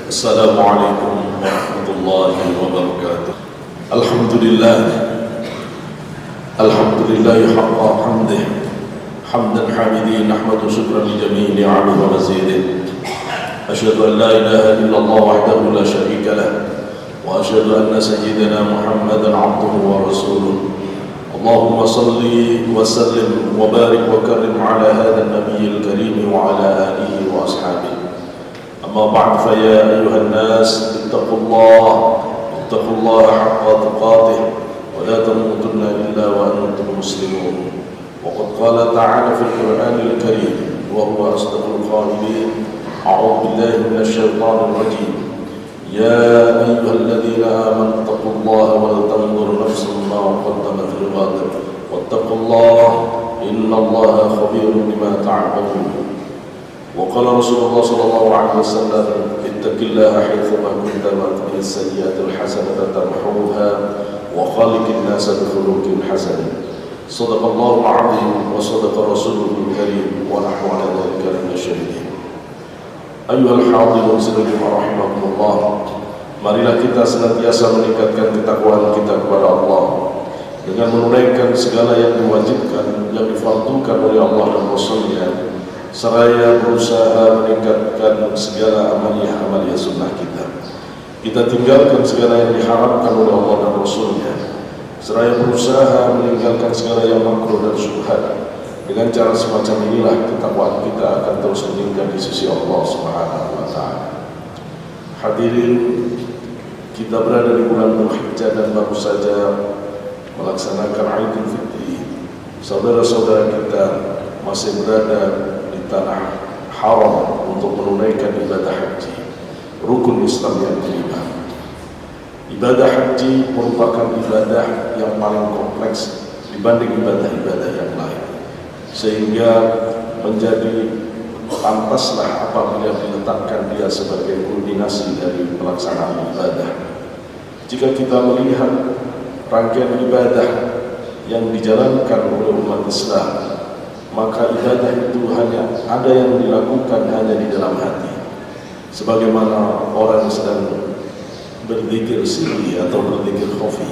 السلام عليكم ورحمة الله وبركاته. الحمد لله حق حمده حمدا حامدين نحمد شكرا لجميع نعمه ومزيده. أشهد أن لا إله إلا الله وحده لا شريك له، وأشهد أن سيدنا محمدا عبده ورسوله. اللهم صل وسلم وبارك وكرم على هذا النبي الكريم وعلى آله وأصحابه. أما بعد، فيا أيها الناس اتقوا الله حق تقاته ولا تموتن إلا وأنتم مسلمون. وقد قال تعالى في القرآن الكريم وهو أصدق القائلين: أعوذ بالله من الشيطان الرجيم. يا أيها الذين آمنوا اتقوا الله ولتنظر نفس ما قدمت لغد واتقوا الله إن الله خبير بما تعملون. وقال رسول الله صلى الله عليه وسلم: اتق الله حيثما كنت واتبع السيئات الحسنة تمحوها وخالق الناس بخلق حسن. صدق الله العظيم وصدق رسوله الكريم ونحن على ذلك من الشاهدين. أيها الحاضرون rahimakumullah, marilah kita senantiasa meningkatkan ketakwaan kita kepada Allah dengan menunaikan segala yang diwajibkan, yang difardukan oleh Allah dan Rasulnya, seraya berusaha meningkatkan segala amaliyah sunnah kita. Kita tinggalkan segala yang diharamkan oleh Allah dan Rasulnya, seraya berusaha meninggalkan segala yang makruh dan syubhat. Dengan cara semacam inilah ketakwaan kita akan terus meningkat di sisi Allah Subhanahu wa Ta'ala. Hadirin, kita berada di bulan Dzulhijjah dan baru saja melaksanakan Idul Fitri. Saudara-saudara kita masih berada di tanah haram untuk menunaikan ibadah haji, rukun Islam yang kelima. Ibadah haji merupakan ibadah yang paling kompleks dibanding ibadah-ibadah yang lain, sehingga menjadi pantaslah apabila diletakkan dia sebagai kulminasi dari pelaksanaan ibadah. Jika kita melihat rangkaian ibadah yang dijalankan oleh umat Islam, maka ibadah itu hanya ada yang dilakukan hanya di dalam hati, sebagaimana orang sedang berzikir sirri atau berzikir khafi,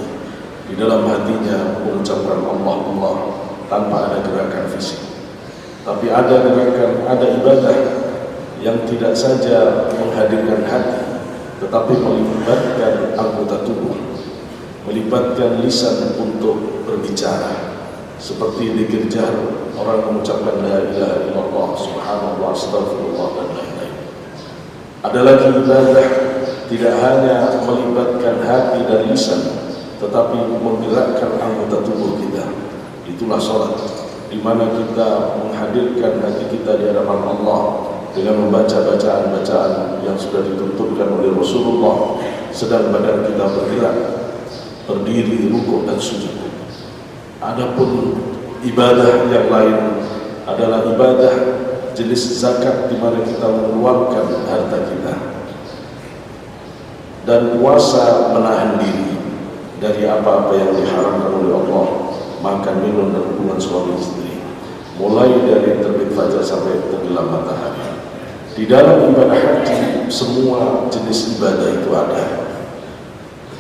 di dalam hatinya mengucapkan Allah Allah tanpa ada gerakan fisik. Tapi ada gerakan, ada ibadah yang tidak saja menghadirkan hati, tetapi melibatkan anggota tubuh, melibatkan lisan untuk berbicara, seperti dzikir jahr, orang mengucapkan la ilaha illallah, subhanallah, astagfirullah, dan lain-lain. Ada lagi ibadah tidak hanya melibatkan hati dan lisan, tetapi menggerakkan anggota tubuh kita. Itulah sholat, di mana kita menghadirkan hati kita di hadapan Allah dengan membaca bacaan-bacaan yang sudah dituturkan oleh Rasulullah, sedang badan kita bergerak, berdiri, rukuk dan sujud. Adapun ibadah yang lain adalah ibadah jenis zakat, di mana kita mengeluarkan harta kita, dan puasa menahan diri dari apa-apa yang diharamkan oleh Allah, makan, minum, dan hubungan suami istri, mulai dari terbit fajar sampai tenggelam matahari. Di dalam ibadah haji, semua jenis ibadah itu ada.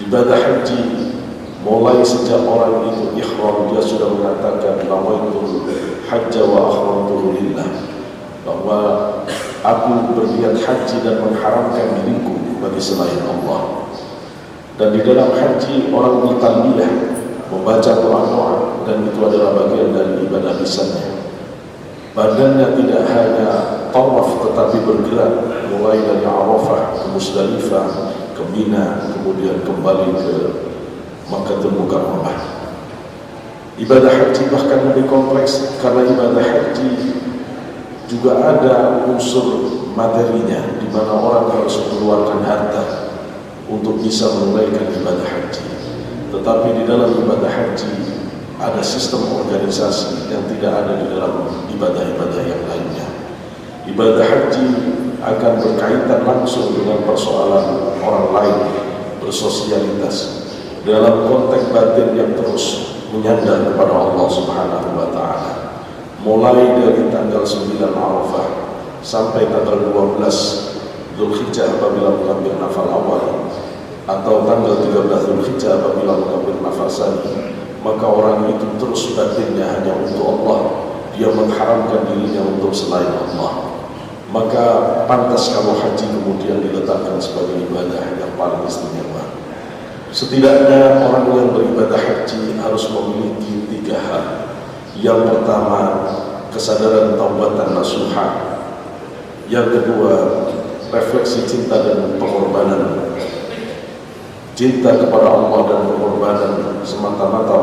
Ibadah haji mulai sejak orang itu ihram, dia sudah mengatakan nawaitul hajja wa ahramtuhu lillah, bahwa aku berniat haji dan mengharamkan diriku bagi selain Allah. Dan di dalam haji orang bertalbiyah, membaca doa-doa, dan itu adalah bagian dari ibadah lisannya. Badannya tidak hanya tawaf tetapi bergerak, mulai dari Arafah ke Musdalifah, ke Mina, kemudian kembali ke Makkahul Mukarramah. Ibadah haji bahkan lebih kompleks, karena ibadah haji juga ada unsur materinya, di mana orang harus mengeluarkan harta untuk bisa menunaikan ibadah haji. Tetapi di dalam ibadah haji ada sistem organisasi yang tidak ada di dalam ibadah-ibadah yang lainnya. Ibadah haji akan berkaitan langsung dengan persoalan orang lain, bersosialitas, dalam konteks batin yang terus menyandar kepada Allah Subhanahu wa Ta'ala. Mulai dari tanggal 9 Arafah sampai tanggal 12 Dzulhijjah apabila mengambil nafal awal, atau tanggal 13 Dzulhijjah apabila mengambil nafal tsani, maka orang itu terus batinnya hanya untuk Allah, dia mengharamkan dirinya untuk selain Allah. Maka pantas kalau haji kemudian diletakkan sebagai ibadah yang paling istimewa. Setidaknya orang yang beribadah haji harus memiliki 3 hal. Yang pertama, kesadaran taubatan nasuha. Yang kedua, refleksi cinta dan pengorbanan, cinta kepada Allah dan pengorbanan semata-mata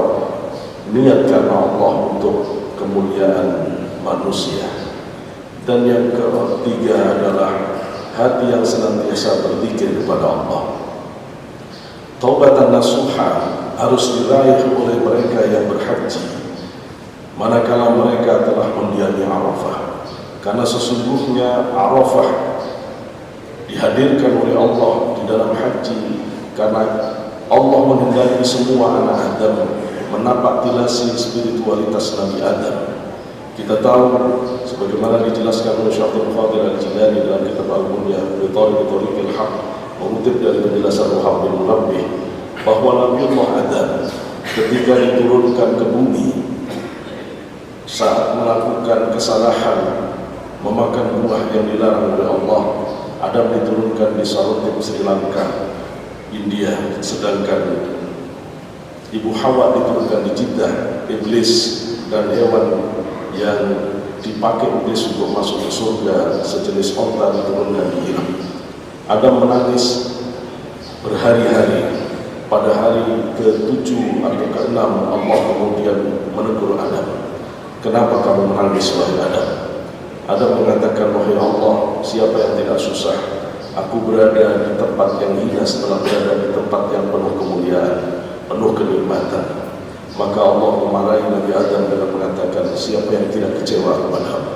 niat karena Allah untuk kemuliaan manusia. Dan yang ketiga adalah hati yang senantiasa berzikir kepada Allah. Taubatan nasuha harus diraih oleh mereka yang berhaji manakala mereka telah mendiami Arafah, karena sesungguhnya Arafah dihadirkan oleh Allah di dalam haji karena Allah menghendaki semua anak Adam menapak tilasi spiritualitas Nabi Adam. Kita tahu sebagaimana dijelaskan oleh Syekh Abdul Qadir Al-Jilani dalam kitab Al-Munyah bi Tariqil Haq, mengutip dari penjelasan Wahab bin Munabbih, bahwa Nabiullah Adam ketika diturunkan ke bumi saat melakukan kesalahan memakan buah yang dilarang oleh Allah, Adam diturunkan di Sarotip, Sri Lanka, India, sedangkan Ibu Hawa diturunkan di Jeddah. Iblis dan hewan yang dipakai iblis untuk masuk ke surga sejenis onta diturunkan di Irak. Adam menangis berhari-hari. Pada hari ke-7 atau ke-6 Allah kemudian menegur Adam, "Kenapa kamu menangis wahai Adam?" Adam mengatakan, "Wahai Allah, siapa yang tidak susah? Aku berada di tempat yang hina setelah berada di tempat yang penuh kemuliaan, penuh kenikmatan." Maka Allah memarahi Nabi Adam dengan mengatakan, "Siapa yang tidak kecewa kepadamu?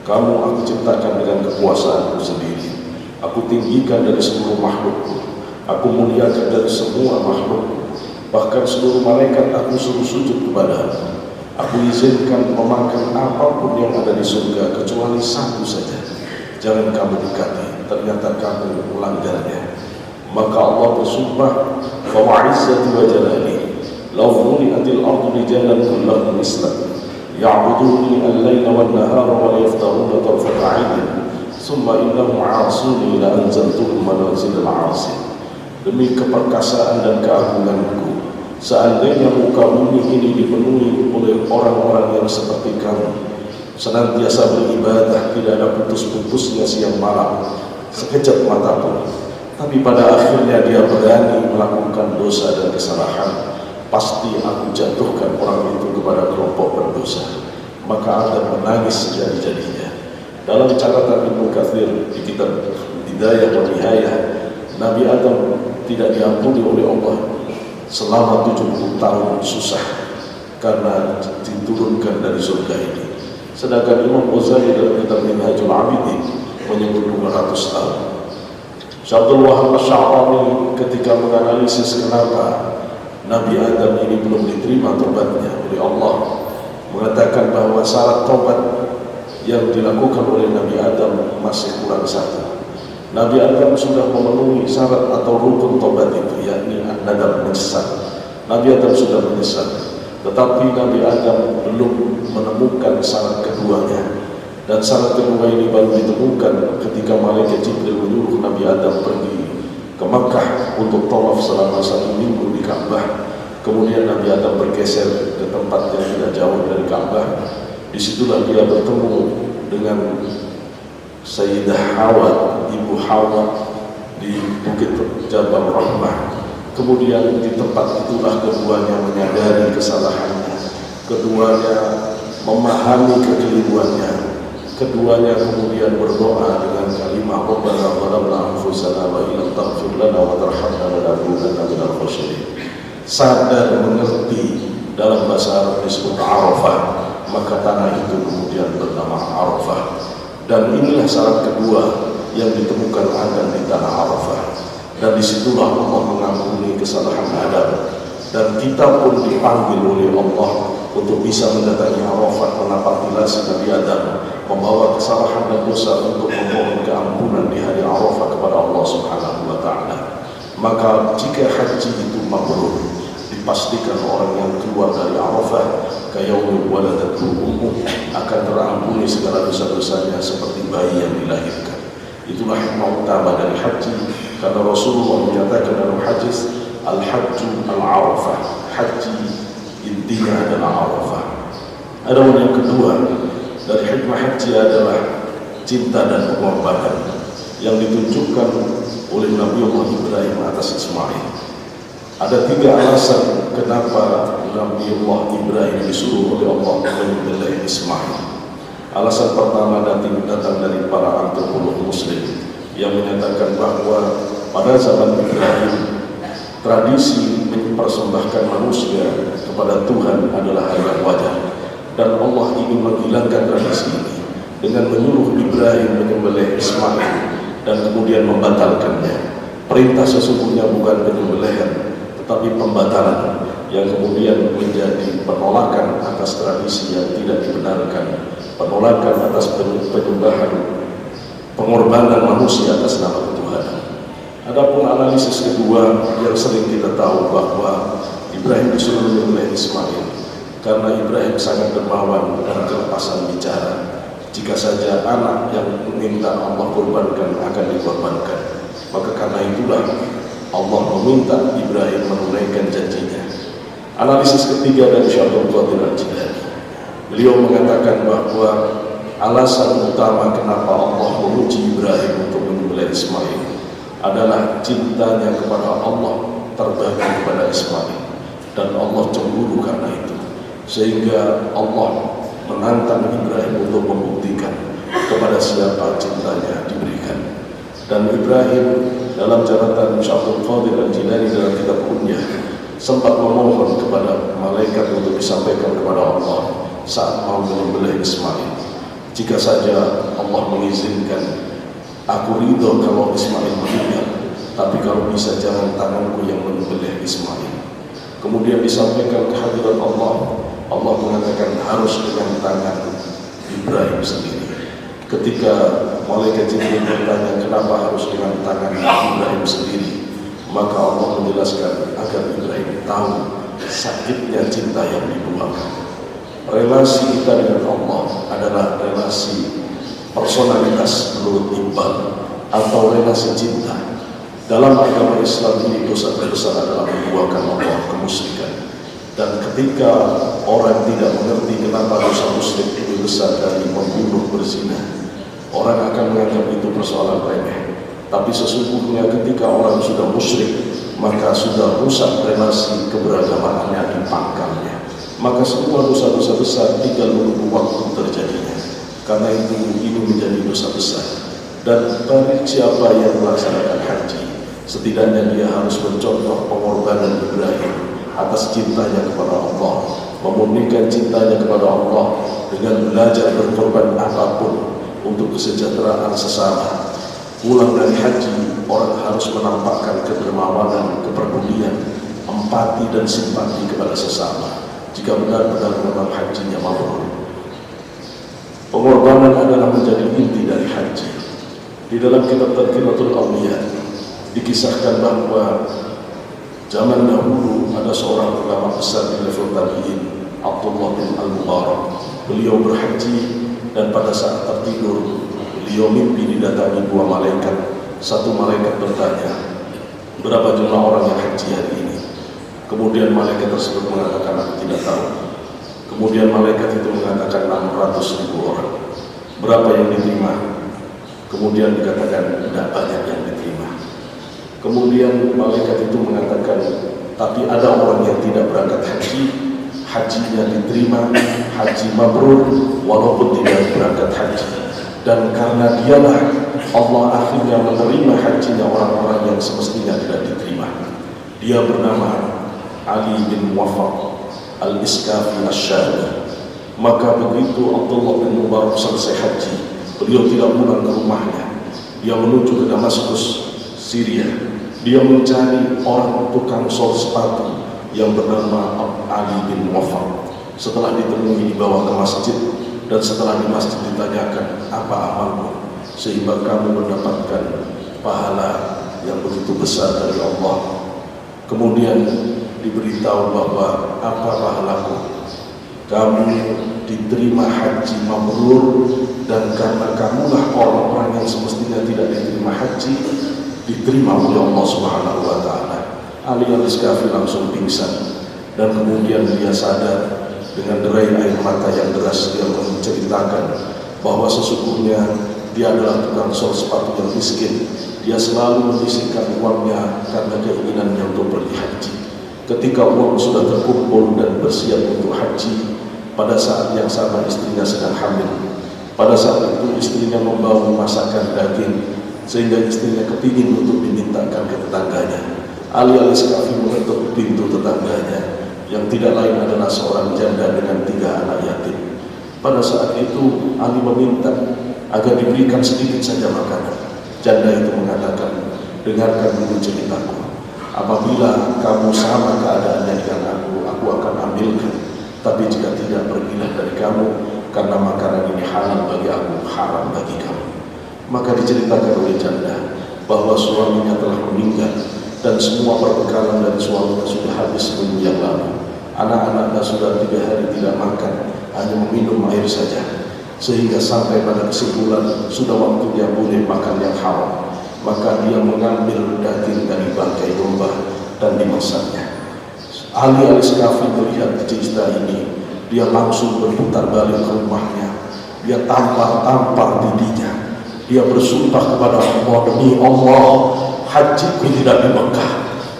Kamu aku ciptakan dengan kekuasaanku sendiri. Aku tinggikan dari seluruh makhlukku. Aku muliakan dari semua makhluk. Bahkan seluruh malaikat aku suruh sujud kepadamu. Aku izinkan memakan apapun yang ada di surga kecuali satu saja. Jangan kamu dekati, ternyata kamu melanggarnya." Maka Allah bersumpah, "Fa wa'izzati wa jalali law muli'atil ardu rijalan kullahum islam ya'buduni al-laila wan nahara wa la yaftaruna tarfata 'ainin thumma innahum 'asuni la anzaltuhum manazil al-'asin." Demi keperkasaan dan keagunganku, seandainya muka bumi ini dipenuhi oleh orang-orang yang seperti kamu, senantiasa beribadah, tidak ada putus-putusnya siang malam, sekejap mata pun, tapi pada akhirnya dia berani melakukan dosa dan kesalahan, pasti aku jatuhkan orang itu kepada kelompok berdosa. Maka Adam menangis sejadi-jadinya. Dalam catatan Ibnu Katsir di kitab Bidayah wa Nihayah, Nabi Adam tidak diampuni oleh Allah selama 70 tahun susah karena diturunkan dari surga ini. Sedangkan Imam Ghazali dalam kitab Minhajul Abidin menyebut 200 tahun. Syabdul Wahab Asy'arani ketika menganalisis kenapa Nabi Adam ini belum diterima taubatnya oleh Allah, mengatakan bahwa syarat taubat yang dilakukan oleh Nabi Adam masih kurang satu. Nabi Adam sudah memenuhi syarat atau rukun taubat itu, yakni an-nadam, menyesal. Nabi Adam sudah menyesal, tetapi Nabi Adam belum menemukan syarat keduanya. Dan syarat kedua ini baru ditemukan ketika malaikat Jibril menyuruh Nabi Adam pergi ke Makkah untuk tawaf selama 1 minggu di Ka'bah. Kemudian Nabi Adam bergeser ke tempat yang tidak jauh dari Ka'bah. Disitulah dia bertemu dengan Sayyidah Hawa, Ibu Hawa, di Bukit Jabal Rahmah. Kemudian di tempat itulah keduanya menyadari kesalahannya, keduanya memahami kekeliruannya, keduanya kemudian berdoa dengan kalimat Rabbana zalamna anfusana wa illam taghfir lana wa tarhamna lanakunanna minal khasirin. Sadar, mengerti, dalam bahasa Arab disebut Arafah, maka tanah itu kemudian bernama Arafah. Dan inilah syarat kedua yang ditemukan Adam di tanah Arafah. Dan disitulah Allah mengampuni kesalahan Adam. Dan kita pun dipanggil oleh Allah untuk bisa mendatangi Arafat, menapaki Nabi Adam, membawa kesalahan dan dosa untuk memohon keampunan di hari Arafah kepada Allah Subhanahu wa Ta'ala. Maka jika haji itu mabrur, dipastikan orang yang keluar dari Arafah kayaumul waladatu ummuh akan terampuni segala dosa-dosanya seperti bayi yang dilahirkan. Itulah hikmah utama dari haji, karena Rasulullah menyatakan dalam hadis, al-hajju al-arafah, haji intinya adalah Arafah. Adapun yang kedua dari hikmah haji adalah cinta dan pengorbanan yang ditunjukkan oleh Nabi Allah Ibrahim atas Ismail. Ada 3 alasan kenapa Nabi Allah Ibrahim disuruh oleh Allah menyembelih Ismail. Alasan pertama datang dari para antropolog muslim yang menyatakan bahwa pada zaman Ibrahim tradisi mempersembahkan manusia kepada Tuhan adalah hal yang wajar, dan Allah ingin menghilangkan tradisi ini dengan menyuruh Ibrahim menyembelih Ismail dan kemudian membatalkannya. Perintah sesungguhnya bukan penyembelihan tetapi pembatalan, yang kemudian menjadi penolakan atas tradisi yang tidak dibenarkan, penolakan atas penyembahan, pengorbanan manusia atas nama ketuhanan. Adapun analisis kedua yang sering kita tahu bahwa Ibrahim disuruh menyembelih Ismail karena Ibrahim sangat dermawan dan kelepasan bicara. Jika saja anak yang meminta Allah korbankan akan dikorbankan, maka karena itulah Allah meminta Ibrahim menunaikan janjinya. Analisis ketiga dari Syekh Abdul Qadir Al-Jilani, beliau mengatakan bahwa alasan utama kenapa Allah memuji Ibrahim untuk menyembelih Ismail adalah cintanya kepada Allah terbagi kepada Ismail, dan Allah cemburu karena itu, sehingga Allah menantang Ibrahim untuk membuktikan kepada siapa cintanya diberikan. Dan Ibrahim dalam catatan Syekh Abdul Qadir Al-Jilani dalam kitab Kunyah sempat memohon kepada malaikat untuk disampaikan kepada Allah saat mau menyembelih Ismail, jika saja Allah mengizinkan, aku ridho kalau Ismail meninggal, tapi kalau bisa jangan tanganku yang menyembelih Ismail. Kemudian disampaikan ke hadirat Allah, Allah mengatakan harus dengan tangan Ibrahim sendiri. Ketika malaikat Jibril bertanya kenapa harus dengan tangan Ibrahim sendiri, maka Allah menjelaskan agar Ibrahim tahu sakitnya cinta yang dibuangkan. Relasi kita dengan Allah adalah relasi personalitas menurut Iqbal atau relasi cinta. Dalam agama Islam ini dosa terbesar adalah membuangkan Allah, kemusyrikan. Dan ketika orang tidak mengerti kenapa dosa musyrik lebih besar dari membunuh, berzina, orang akan menganggap itu persoalan remeh. Tapi sesungguhnya ketika orang sudah musyrik, maka sudah rusak relasi keberagamaannya di pangkalnya. Maka semua dosa-dosa besar tinggal menunggu waktu terjadinya. Karena itu ini menjadi dosa besar. Dan bagi siapa yang melaksanakan haji, setidaknya dia harus mencontoh pengorbanan Ibrahim atas cintanya kepada Allah, memurnikan cintanya kepada Allah dengan belajar berkorban apapun untuk kesejahteraan sesama. Pulang dari haji, orang harus menampakkan kedermawanan, kepedulian, empati dan simpati kepada sesama jika benar-benar memang hajinya mabrur. Pengorbanan adalah menjadi inti dari haji. Di dalam kitab Tadkiratul Awliya dikisahkan bahwa zaman dahulu ada seorang ulama besar di level tabi'in, Abdullah bin Al-Mubarak. Beliau berhaji dan pada saat tertidur beliau mimpi didatangi 2 malaikat. Satu malaikat bertanya, berapa jumlah orang yang haji hari ini? Kemudian malaikat tersebut mengatakan, aku tidak tahu. Kemudian malaikat itu mengatakan 600.000 orang. Berapa yang diterima? Kemudian dikatakan tidak banyak yang diterima. Kemudian malaikat itu mengatakan, tapi ada orang yang tidak berangkat haji, hajinya diterima, haji mabrur walaupun tidak berangkat haji. Dan karena dialah Allah akhirnya menerima hajinya orang-orang yang semestinya tidak diterima. Dia bernama Ali bin Muwaffaq Al-Iskafi Asy-Syami. Maka begitu Abdullah bin Mubarak selesai haji, beliau tidak pulang ke rumahnya. Dia menuju ke Damaskus, Syria. Dia mencari orang tukang sol sepatu yang bernama Ali bin Muwaffaq. Setelah ditemui dibawa ke masjid, dan setelah di masjid ditanyakan apa amalmu sehingga kamu mendapatkan pahala yang begitu besar dari Allah. Kemudian diberitahu bahwa apa pahalaku, kamu diterima haji mabrur, dan karena kamulah orang-orang yang semestinya tidak diterima haji diterima oleh Allah Subhanahu wa Ta'ala. Ali Al-Iskafi langsung pingsan, dan kemudian dia sadar dengan derai air mata yang deras. Dia menceritakan bahwa sesungguhnya dia adalah tukang sol sepatu yang miskin. Dia selalu menyisihkan uangnya karena keinginannya untuk pergi haji. Ketika uang sudah terkumpul dan bersiap untuk haji, pada saat yang sama istrinya sedang hamil. Pada saat itu istrinya membawa masakan daging, sehingga istrinya kepingin untuk dimintakan ke tetangganya. Ali Al-Iskafi mengetuk pintu tetangganya, yang tidak lain adalah seorang janda dengan 3 anak yatim. Pada saat itu Ali meminta agar diberikan sedikit saja makanan. Janda itu mengatakan, dengarkan dulu ceritaku. Apabila kamu sama keadaannya dengan aku akan ambilkan. Tapi jika tidak, pergilah dari kamu, karena makanan ini halal bagi aku, haram bagi kamu. Maka diceritakan oleh janda bahwa suaminya telah meninggal, dan semua perbekalan dari suaminya sudah habis seminggu yang lalu. Anak-anaknya sudah 3 hari tidak makan, hanya meminum air saja, sehingga sampai pada kesimpulan sudah waktunya boleh makan yang haram. Maka dia mengambil daging dari bangkai domba dan dimasaknya. Ali Al-Iskafi melihat cerita ini, dia langsung berputar balik ke rumahnya. Dia tampar pipinya. Dia bersumpah kepada Allah, demi Allah, hajiku tidak di Mekah,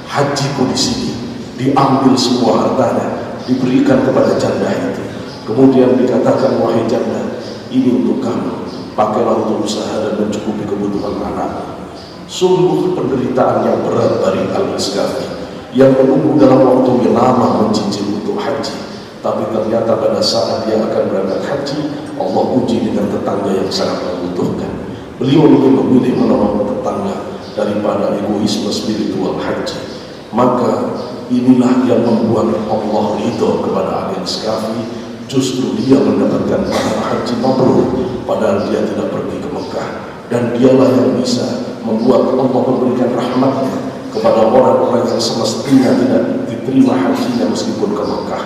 hajiku di sini. Diambil semua hartanya, diberikan kepada janda itu. Kemudian dikatakan, wahai janda, ini untuk kamu, pakailah untuk usaha dan mencukupi kebutuhan anak. Sungguh penderitaan yang berat dari Al-Iskafi, yang menunggu dalam waktu yang lama mencicil untuk haji. Tapi ternyata pada saat dia akan berangkat haji, Allah uji dengan tetangga yang sangat membutuhkan. Beliau lebih memilih menolong tetangga daripada egoisme spiritual haji. Maka inilah yang membuat Allah ridho kepada Al-Iskafi. Justru dia mendapatkan pahala haji mabrur, padahal dia tidak pergi ke Mekah. Dan dialah yang bisa membuat Allah memberikan rahmatnya kepada orang-orang yang semestinya tidak diterima hajinya meskipun ke Mekah.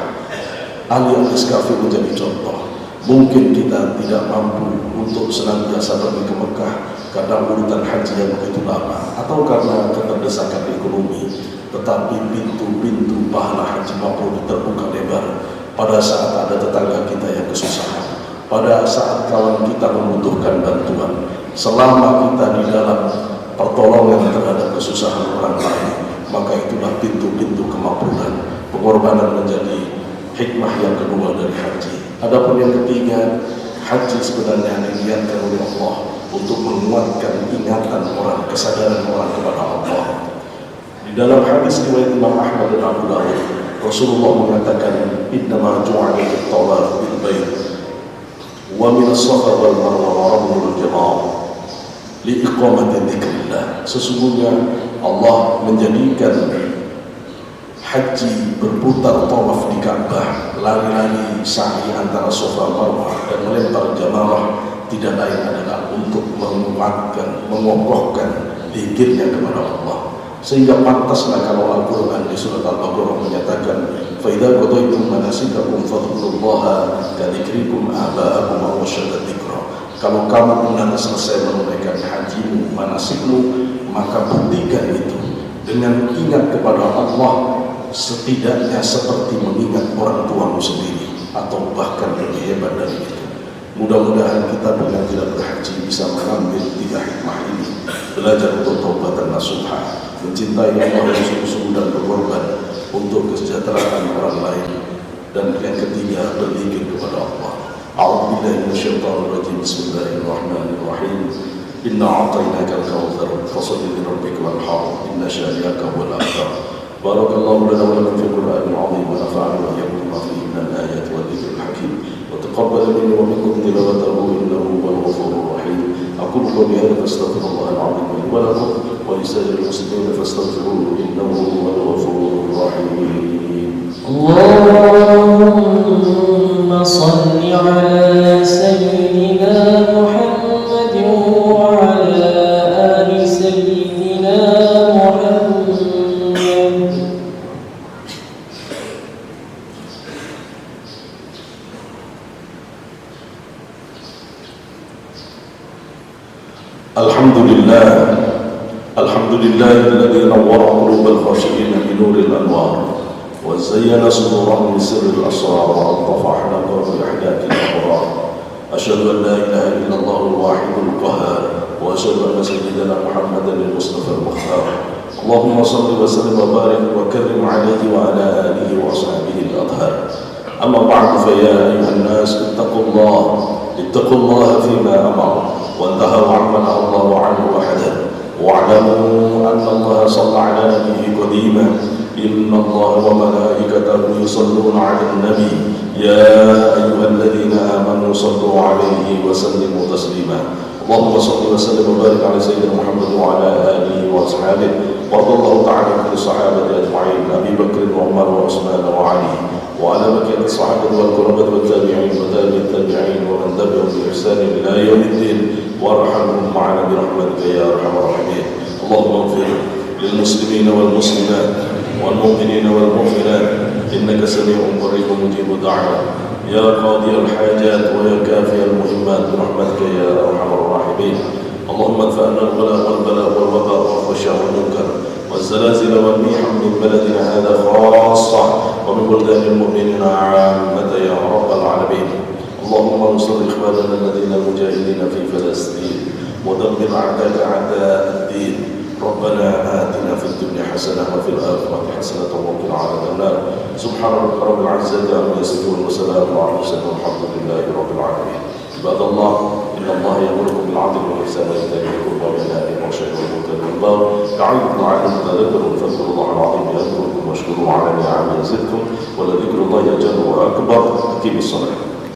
Ali Al-Iskafi menjadi contoh. Mungkin kita tidak mampu untuk senantiasa pergi ke Mekah karena urutan haji yang begitu lama, atau karena keterdesakan ekonomi. Tetapi pintu-pintu pahala haji mabrur terbuka lebar pada saat ada tetangga kita yang kesusahan, pada saat kawan kita membutuhkan bantuan. Selama kita di dalam pertolongan terhadap kesusahan orang lain, maka itulah pintu-pintu kemakmuran. Pengorbanan menjadi hikmah yang kedua dari haji. Adapun yang ketiga, haji sebenarnya diniatkan oleh Allah untuk menguatkan ingatan orang, kesadaran orang kepada Allah. Di dalam hadis riwayat Imam Ahmad dan Abu Dawud, Rasulullah mengatakan, innama ju'ila at-tawaf bil bait wa min as-safa wal marwa wa ramyul jamar li iqamati dzikrillah. Sesungguhnya Allah menjadikan haji berputar tawaf di Ka'bah, lari-lari sa'i antara Safa Marwah dan melempar jamarah, tidak lain adalah untuk menguatkan, mengokohkan dzikirnya kepada Allah. Sehingga pantaslah kalau Al-Quran di surat Al-Baqarah menyatakan, فَإِذَا قَضَيْتُمْ مَنَاسِكَكُمْ فَاذْكُرُوا اللَّهَ كَذِكْرِكُمْ آبَاءَكُمْ أَوْ أَشَدَّ ذِكْرًا. Kalau kamu benar selesai menunaikan hajimu, manasikmu, maka buktikan itu dengan ingat kepada Allah, setidaknya seperti mengingat orang tuamu sendiri, atau bahkan lebih hebat dari itu. Mudah-mudahan kita dengan tidak berhaji bisa mengambil 3 hikmah ini. Belajar untuk taubat dan nasuha, mencintai Allah sungguh-sungguh dan berkorban untuk kesejahteraan orang lain. Dan yang ketiga, berzikir kepada Allah. A'udzubillahi minasyaitonir rajim. Bismillahirrahmanirrahim. Inna a'tainakal kautsar fasholli lirabbika wanhar inna syani'aka huwal abtar. Barakallahu lana wa lakum fil Qur'anil 'azim wa nafa'ana wa iyyakum bima fihi minal ayati wal dhikril hakim. Wa taqabbal minni wa minkum tilawatahu innahu huwal ghafurur rahim. Aqulu qawli hadha fastaghfirullahal 'azim li wa lakum wa lisa'iril muslimin fastaghfiruhu innahu huwal ghafurur rahim. Allahumma سيدنا محمد وعلى آل سيدنا محمد. الحمد لله الذي نور قلوب الخاشعين بنور الأنوار وزين صدورهم بسر الأسرار وألطف أحلامهم بإحداث الأبرار. أشهد أن لا إله إلا الله الواحد القهار وأشهد أن سيدنا محمدا المصطفى المختار. اللهم صل وسلم وبارك وكرم عليه وعلى آله وأصحابه الأطهار. أما بعد فيا أيها الناس اتقوا الله فيما أمر وانتهوا عما نهى الله عنه وحذر. واعلموا أن الله صلى على نبيه قديما إن الله وملائكته يصلون على النبي يا أيها الذين آمنوا صلوا عليه وسلموا تسليما. اللهم صل وسلم وبارك على سيدنا محمد وعلى آله وأصحابه وارض الله تعالى عن الصحابة أجمعين أبي بكر وعمر وعثمان وعلي وعلى بقية الصحابة والقرابة والتابعين وتابع التابعين ومن تبعهم بإحسان إلى يوم الدين وارحمهم معنا برحمتك يا أرحم الراحمين. اللهم اغفر للمسلمين والمسلمات والمؤمنين والمؤمنات إنك سميع قريب مجيب الدعوات يا قاضي الحاجات ويا كافي المهمات برحمتك يا أرحم الراحمين. اللهم ادفعنا الغلاء والبلاء والوباء والفحشاء والمنكر والزلازل والميح من بلدنا هذا خاصة ومن بلدان المؤمنين عامة يا رب العالمين. اللهم انصر إخواننا الذين المجاهدين في فلسطين ودمر أعداء أعداء الدين. ربنا آتنا في الدنيا حسنة وفي الآخرة حسنة وقنا عذاب النار. سبحان ربك رب العزة عما يصفون وسلام على المرسلين والحمد لله رب العالمين. عباد الله إن الله يأمركم بالعدل والإحسان وإيتاء ذي القربى وينهى عن الفحشاء والمنكر والبغي يعظكم لعلكم تذكرون فاذكروا الله العظيم يذكركم واشكروه على نعمه يزدكم ولذكر الله أجل وأكبر. أقيموا الصلاة.